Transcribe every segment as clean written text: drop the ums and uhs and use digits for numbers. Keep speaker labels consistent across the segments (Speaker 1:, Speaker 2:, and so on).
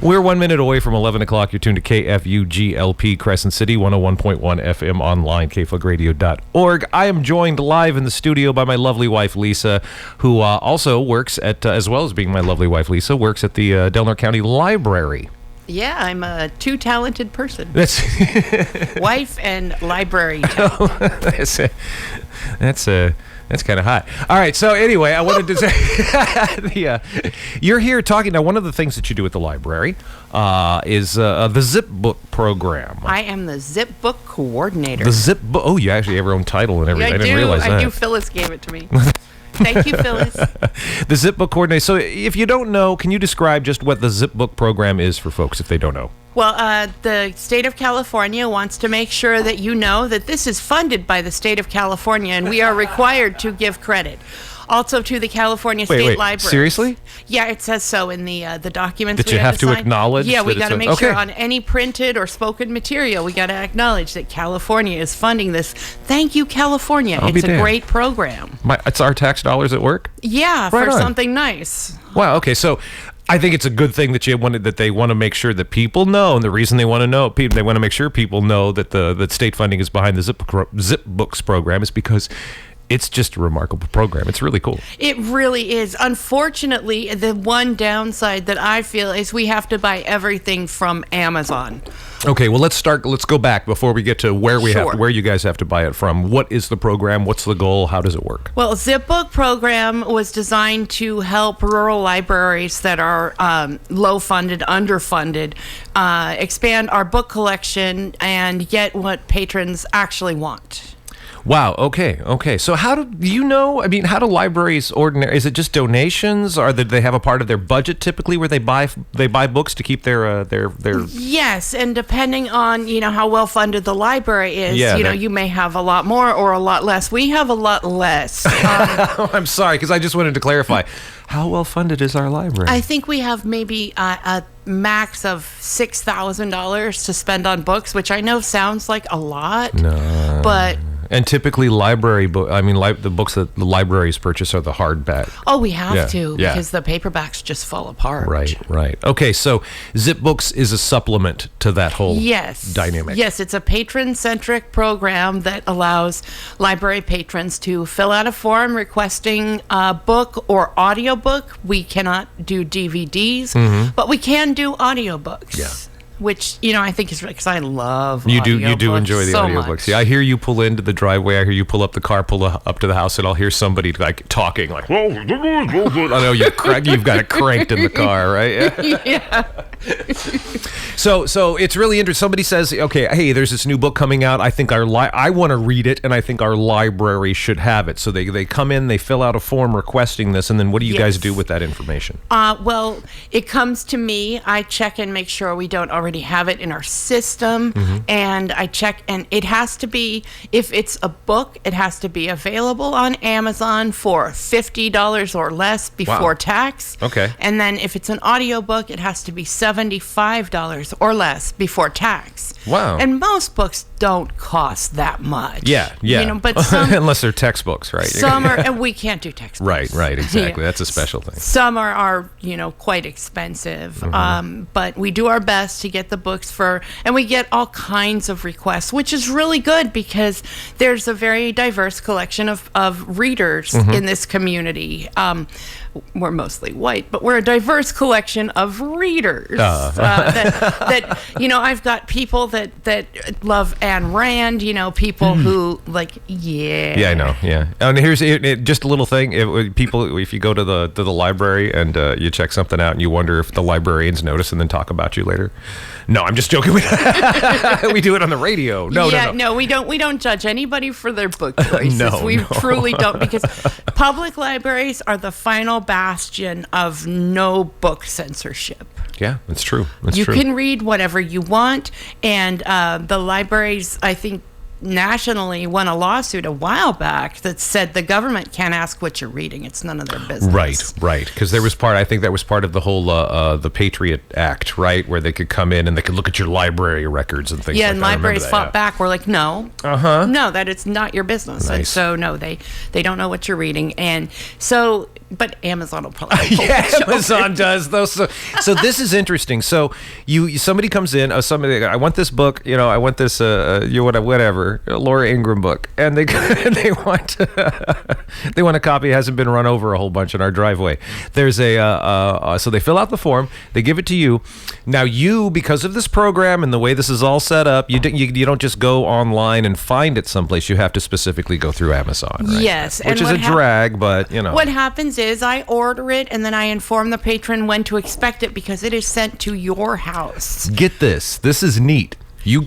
Speaker 1: We're 1 minute away from 11 o'clock. You're tuned to KFUGLP Crescent City, 101.1 FM online, kfogradio.org. I am joined live in the studio by my lovely wife, Lisa, who also works at, as well as being my lovely wife, Lisa, works at the Del Norte County Library.
Speaker 2: Yeah, I'm a too talented person.
Speaker 1: That's
Speaker 2: Wife and library.
Speaker 1: That's kind of hot. All right, so anyway, I wanted to say, you're here talking. Now, one of the things that you do at the library is the Zip Book program.
Speaker 2: I am the Zip Book coordinator.
Speaker 1: The Zip Book. Oh, you actually have your own title and everything.
Speaker 2: Yeah,
Speaker 1: I didn't realize that.
Speaker 2: I do. Phyllis gave it to me. Thank you, Phyllis.
Speaker 1: The Zip Book coordinator. So if you don't know, can you describe just what the Zip Book program is for folks if they don't know?
Speaker 2: Well, the state of California wants to make sure that you know that this is funded by the state of California, and we are required to give credit. Also to the California State Library.
Speaker 1: Seriously?
Speaker 2: Yeah, it says so in the documents
Speaker 1: that you have to acknowledge.
Speaker 2: Yeah, we got to make sure on any printed or spoken material, we got to acknowledge that California is funding this. Thank you, California. It's a great program.
Speaker 1: It's our tax dollars at work?
Speaker 2: Yeah, for something nice.
Speaker 1: Wow. Okay, so I think it's a good thing that they want to make sure that people know, and the reason they want to know, they want to make sure people know that that state funding is behind the Zip Books program is because it's just a remarkable program. It's really cool.
Speaker 2: It really is. Unfortunately, the one downside that I feel is we have to buy everything from Amazon.
Speaker 1: Okay, well, let's go back before we get to where where you guys have to buy it from. What is the program? What's the goal? How does it work?
Speaker 2: Well, Zip Book program was designed to help rural libraries that are low funded, underfunded, expand our book collection and get what patrons actually want.
Speaker 1: Wow. Okay. So how do you know? I mean, how do libraries is it just donations, or do they have a part of their budget typically where they buy books to keep their?
Speaker 2: Yes, and depending on how well funded the library is, you may have a lot more or a lot less. We have a lot less.
Speaker 1: I'm sorry, because I just wanted to clarify. How well funded is our library?
Speaker 2: I think we have maybe a max of $6,000 to spend on books, which I know sounds like a lot, but.
Speaker 1: And typically the books that the libraries purchase are the hardback.
Speaker 2: Oh, we have to because the paperbacks just fall apart.
Speaker 1: Right. Okay, so Zip Books is a supplement to that whole dynamic.
Speaker 2: Yes, it's a patron-centric program that allows library patrons to fill out a form requesting a book or audiobook. We cannot do DVDs, but we can do audiobooks. Yeah. Which, I think is because I love audiobooks.
Speaker 1: You do enjoy the audiobooks. Yeah, I hear you pull into the driveway. I hear you pull up the car, pull up to the house, and I'll hear somebody talking like, whoa. I know you've got it cranked in the car, right?
Speaker 2: Yeah.
Speaker 1: So it's really interesting. Somebody says, okay, hey, there's this new book coming out. I think I want to read it, and I think our library should have it. So they come in, they fill out a form requesting this, and then what do you guys do with that information?
Speaker 2: Well, it comes to me. I check and make sure we don't already have it in our system, and I check, and it has to be, if it's a book, it has to be available on Amazon for $50 or less before tax.
Speaker 1: Okay.
Speaker 2: And then if it's an audiobook, it has to be $75 or less before tax.
Speaker 1: Wow.
Speaker 2: And most books don't cost that much.
Speaker 1: Yeah.
Speaker 2: But some,
Speaker 1: unless they're textbooks, right?
Speaker 2: Some are, and we can't do textbooks.
Speaker 1: Right, exactly. That's a special thing.
Speaker 2: Some are quite expensive, but we do our best to get the books and we get all kinds of requests, which is really good because there's a very diverse collection of readers in this community. We're mostly white, but we're a diverse collection of readers. I've got people that love Ayn Rand, people who
Speaker 1: Yeah, I know, yeah. And here's just a little thing. If you go to the library and you check something out and you wonder if the librarians notice and then talk about you later. No, I'm just joking. We do it on the radio. No,
Speaker 2: we don't judge anybody for their book choices. We truly don't, because public libraries are the final bastion of no book censorship.
Speaker 1: Yeah, that's true.
Speaker 2: You can read whatever you want, and the libraries, I think, nationally won a lawsuit a while back that said the government can't ask what you're reading. It's none of their business.
Speaker 1: Right. Because I think that was part of the whole the Patriot Act, right, where they could come in and they could look at your library records and things.
Speaker 2: Yeah, and libraries fought back. We're like, no, that it's not your business.
Speaker 1: Nice.
Speaker 2: And so no, they don't know what you're reading, and so but Amazon will probably.
Speaker 1: Yeah, Amazon does though. So this is interesting. So somebody comes in, I want this book, I want this whatever Laura Ingraham book, and they they want they want a copy. It hasn't been run over a whole bunch in our driveway. There's so they fill out the form, they give it to you. Now you, because of this program and the way this is all set up, you don't just go online and find it someplace. You have to specifically go through Amazon, right?
Speaker 2: Yes,
Speaker 1: which is a drag, but
Speaker 2: what happens is I order it and then I inform the patron when to expect it because it is sent to your house.
Speaker 1: Get this. This is neat. You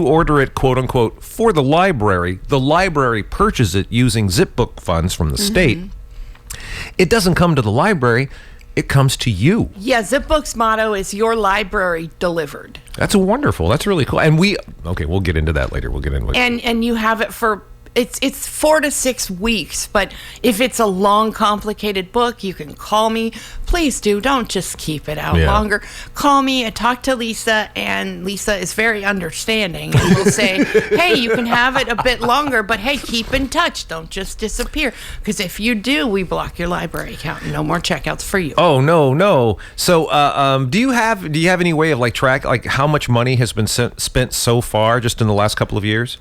Speaker 1: order it, quote unquote, for the library. The library purchases it using zip-book funds from the state. It doesn't come to the library. It comes to you. Yeah,
Speaker 2: Zipbook's motto is your library delivered.
Speaker 1: That's wonderful. That's really cool. And we'll get into that later. We'll get into it.
Speaker 2: And you have it for it's 4 to 6 weeks, but if it's a long, complicated book, you can call me. Please don't just keep it out longer. Call me and talk to Lisa, and Lisa is very understanding and will say, hey, you can have it a bit longer, but hey, keep in touch. Don't just disappear, because if you do, we block your library account. No more checkouts for you.
Speaker 1: Oh, no. So do you have any way of track how much money has been spent so far just in the last couple of years?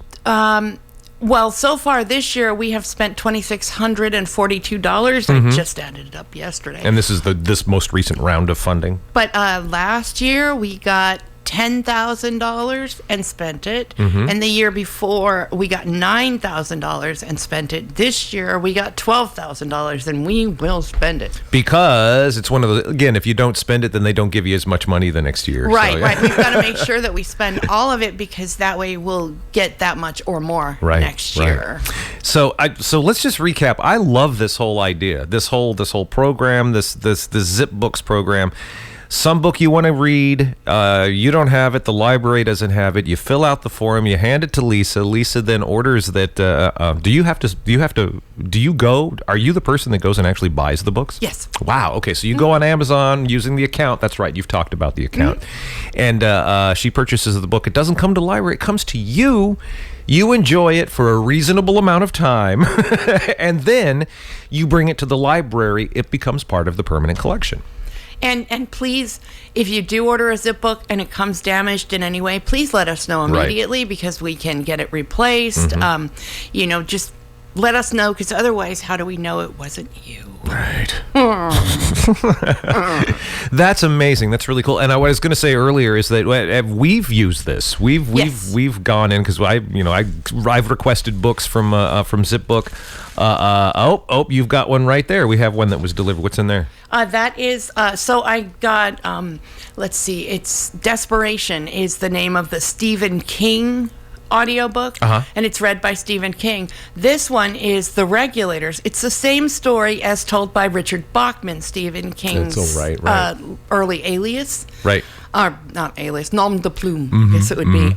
Speaker 2: Well, so far this year, we have spent $2,642. I just added it up yesterday.
Speaker 1: And this is this most recent round of funding?
Speaker 2: But last year, we got $10,000 and spent it. And the year before, we got $9,000 and spent it. This year, we got $12,000, and we will spend it.
Speaker 1: Because it's one of the, again, if you don't spend it, then they don't give you as much money the next year.
Speaker 2: Right,
Speaker 1: so,
Speaker 2: right. We've got to make sure that we spend all of it, because that way we'll get that much or more next year.
Speaker 1: Right. So let's just recap. I love this whole idea, this whole program, this Zip Books program. Some book you want to read, you don't have it, the library doesn't have it. You fill out the form, you hand it to Lisa. Lisa then orders that. Are you the person that goes and actually buys the books?
Speaker 2: Yes.
Speaker 1: Wow. Okay. So you go on Amazon using the account. That's right. You've talked about the account, and she purchases the book. It doesn't come to the library. It comes to you. You enjoy it for a reasonable amount of time, and then you bring it to the library. It becomes part of the permanent collection.
Speaker 2: And please, if you do order a zip book and it comes damaged in any way, please let us know immediately, because we can get it replaced. Just let us know, because otherwise, how do we know it wasn't you?
Speaker 1: Right. That's amazing. That's really cool. And what I was going to say earlier is that we've used this. We've gone in, because I've requested books from Zipbook. You've got one right there. We have one that was delivered. What's in there?
Speaker 2: That is, so I got, let's see, it's Desperation is the name of the Stephen King audiobook, and it's read by Stephen King. This one is The Regulators. It's the same story as told by Richard Bachman, Stephen King's early alias.
Speaker 1: Right.
Speaker 2: Not alias, nom de plume, I guess it would be.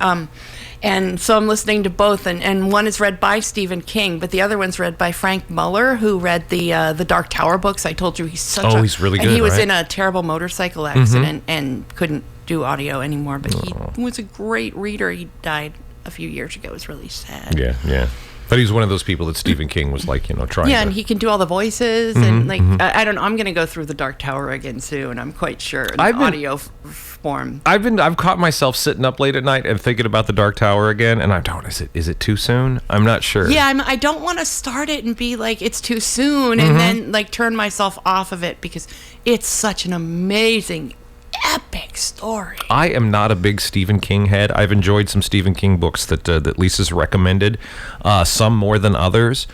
Speaker 2: And so I'm listening to both, and one is read by Stephen King, but the other one's read by Frank Muller, who read the Dark Tower books. I told you he's
Speaker 1: he's really good.
Speaker 2: And he was in a terrible motorcycle accident and couldn't do audio anymore, but he was a great reader. He died a few years ago. It was really sad.
Speaker 1: Yeah. But he's one of those people that Stephen King was trying.
Speaker 2: Yeah, and he can do all the voices, and I don't know. I'm going to go through the Dark Tower again soon. I'm quite sure in audio form.
Speaker 1: I've caught myself sitting up late at night and thinking about the Dark Tower again, and I don't. Is it too soon? I'm not sure.
Speaker 2: Yeah, I don't want to start it and be like it's too soon, and then turn myself off of it, because it's such an amazing, epic story.
Speaker 1: I am not a big Stephen King head. I've enjoyed some Stephen King books that Lisa's recommended, some more than others.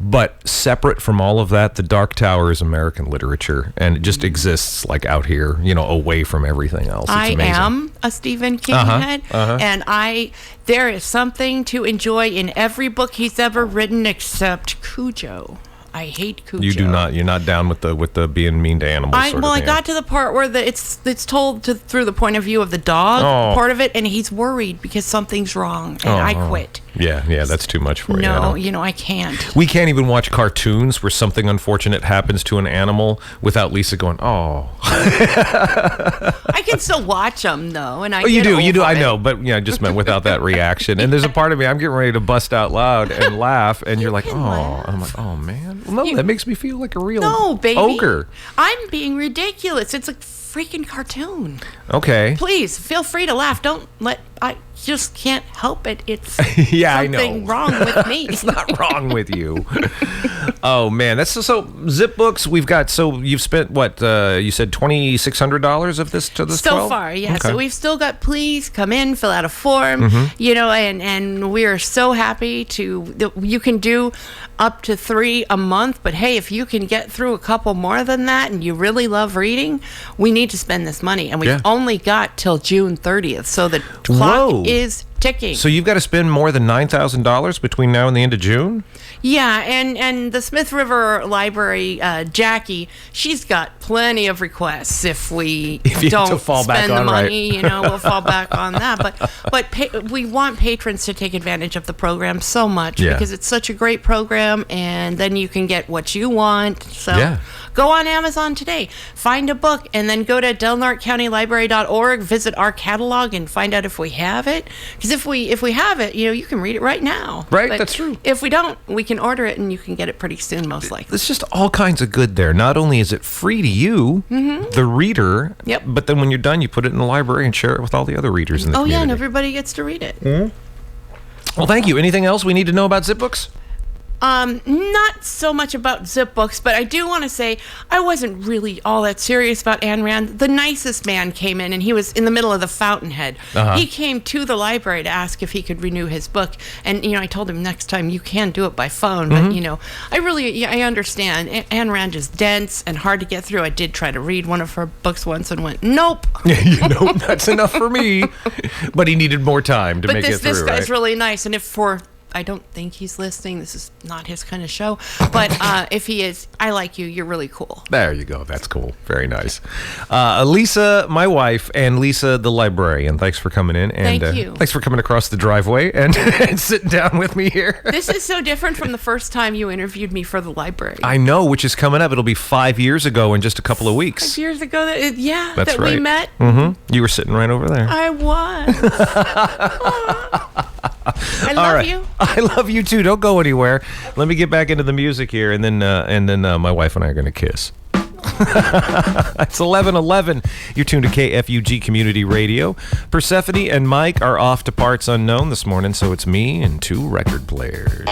Speaker 1: But separate from all of that, The Dark Tower is American literature, and it just exists out here, away from everything else. It's amazing.
Speaker 2: I am a Stephen King head, and there is something to enjoy in every book he's ever written except Cujo. I hate Cujo.
Speaker 1: You do not. You're not down with the being mean to animals.
Speaker 2: I got to the part where it's told through the point of view of the dog part of it, and he's worried because something's wrong, and I quit.
Speaker 1: Yeah, that's too much for you.
Speaker 2: No, I can't.
Speaker 1: We can't even watch cartoons where something unfortunate happens to an animal without Lisa going, "Oh."
Speaker 2: I can still watch them though, and
Speaker 1: you do. I know, but I just meant without that reaction. And there's a part of me, I'm getting ready to bust out loud and laugh, and you're like, "Oh,"
Speaker 2: laugh.
Speaker 1: I'm like, "Oh man." Well, no, that makes me feel like a real
Speaker 2: baby.
Speaker 1: ogre.
Speaker 2: I'm being ridiculous. It's a freaking cartoon.
Speaker 1: Okay.
Speaker 2: Please feel free to laugh. I just can't help it. It's
Speaker 1: I know.
Speaker 2: something wrong with me.
Speaker 1: It's not wrong with you. Oh man, that's so zip books. We've got, so you've spent what you said $2,600 of this to this
Speaker 2: so
Speaker 1: 12?
Speaker 2: far, yeah.
Speaker 1: Okay.
Speaker 2: So we've still got, please come in, fill out a form, and we are so happy you can do up to 3 a month, but hey, if you can get through a couple more than that and you really love reading, we need to spend this money, and we've only got till June 30th, so the clock is ticking.
Speaker 1: So you've got to spend more than $9,000 between now and the end of June?
Speaker 2: Yeah, and the Smith River Library, Jackie, she's got plenty of requests. If we don't spend the money, we'll fall back on that. But we want patrons to take advantage of the program so much because it's such a great program, and then you can get what you want. So go on Amazon today, find a book, and then go to delnortecountylibrary.org, visit our catalog, and find out if we have it. Because if we have it, you can read it right now.
Speaker 1: Right,
Speaker 2: but
Speaker 1: that's true.
Speaker 2: If we don't, we can order it, and you can get it pretty soon, most likely.
Speaker 1: It's just all kinds of good there. Not only is it free to you, the reader, but then when you're done, you put it in the library and share it with all the other readers in the community.
Speaker 2: And everybody gets to read it.
Speaker 1: Well, thank you. Anything else we need to know about zip books?
Speaker 2: Not so much about zip books, but I do want to say I wasn't really all that serious about Ayn Rand. The nicest man came in, and he was in the middle of the Fountainhead. He came to the library to ask if he could renew his book, and I told him next time you can do it by phone, but I understand. Ayn Rand is dense and hard to get through. I did try to read one of her books once and went, nope.
Speaker 1: That's enough for me. But he needed more time to make it through. But
Speaker 2: this guy's really nice, and I don't think he's listening. This is not his kind of show. But if he is, I like you. You're really cool.
Speaker 1: There you go. That's cool. Very nice. Lisa, my wife, and Lisa, the librarian, thanks for coming in. And,
Speaker 2: Thank you.
Speaker 1: Thanks for coming across the driveway and sitting down with me here.
Speaker 2: This is so different from the first time you interviewed me for the library.
Speaker 1: I know, which is coming up. It'll be 5 years ago in just a couple of weeks.
Speaker 2: 5 years ago,
Speaker 1: That's right.
Speaker 2: We met.
Speaker 1: You were sitting right over there.
Speaker 2: I was. I love you.
Speaker 1: I love you too. Don't go anywhere. Let me get back into the music here, and then my wife and I are going to kiss. It's 11:11. You're tuned to KFUG Community Radio. Persephone and Mike are off to parts unknown this morning, so it's me and 2 record players.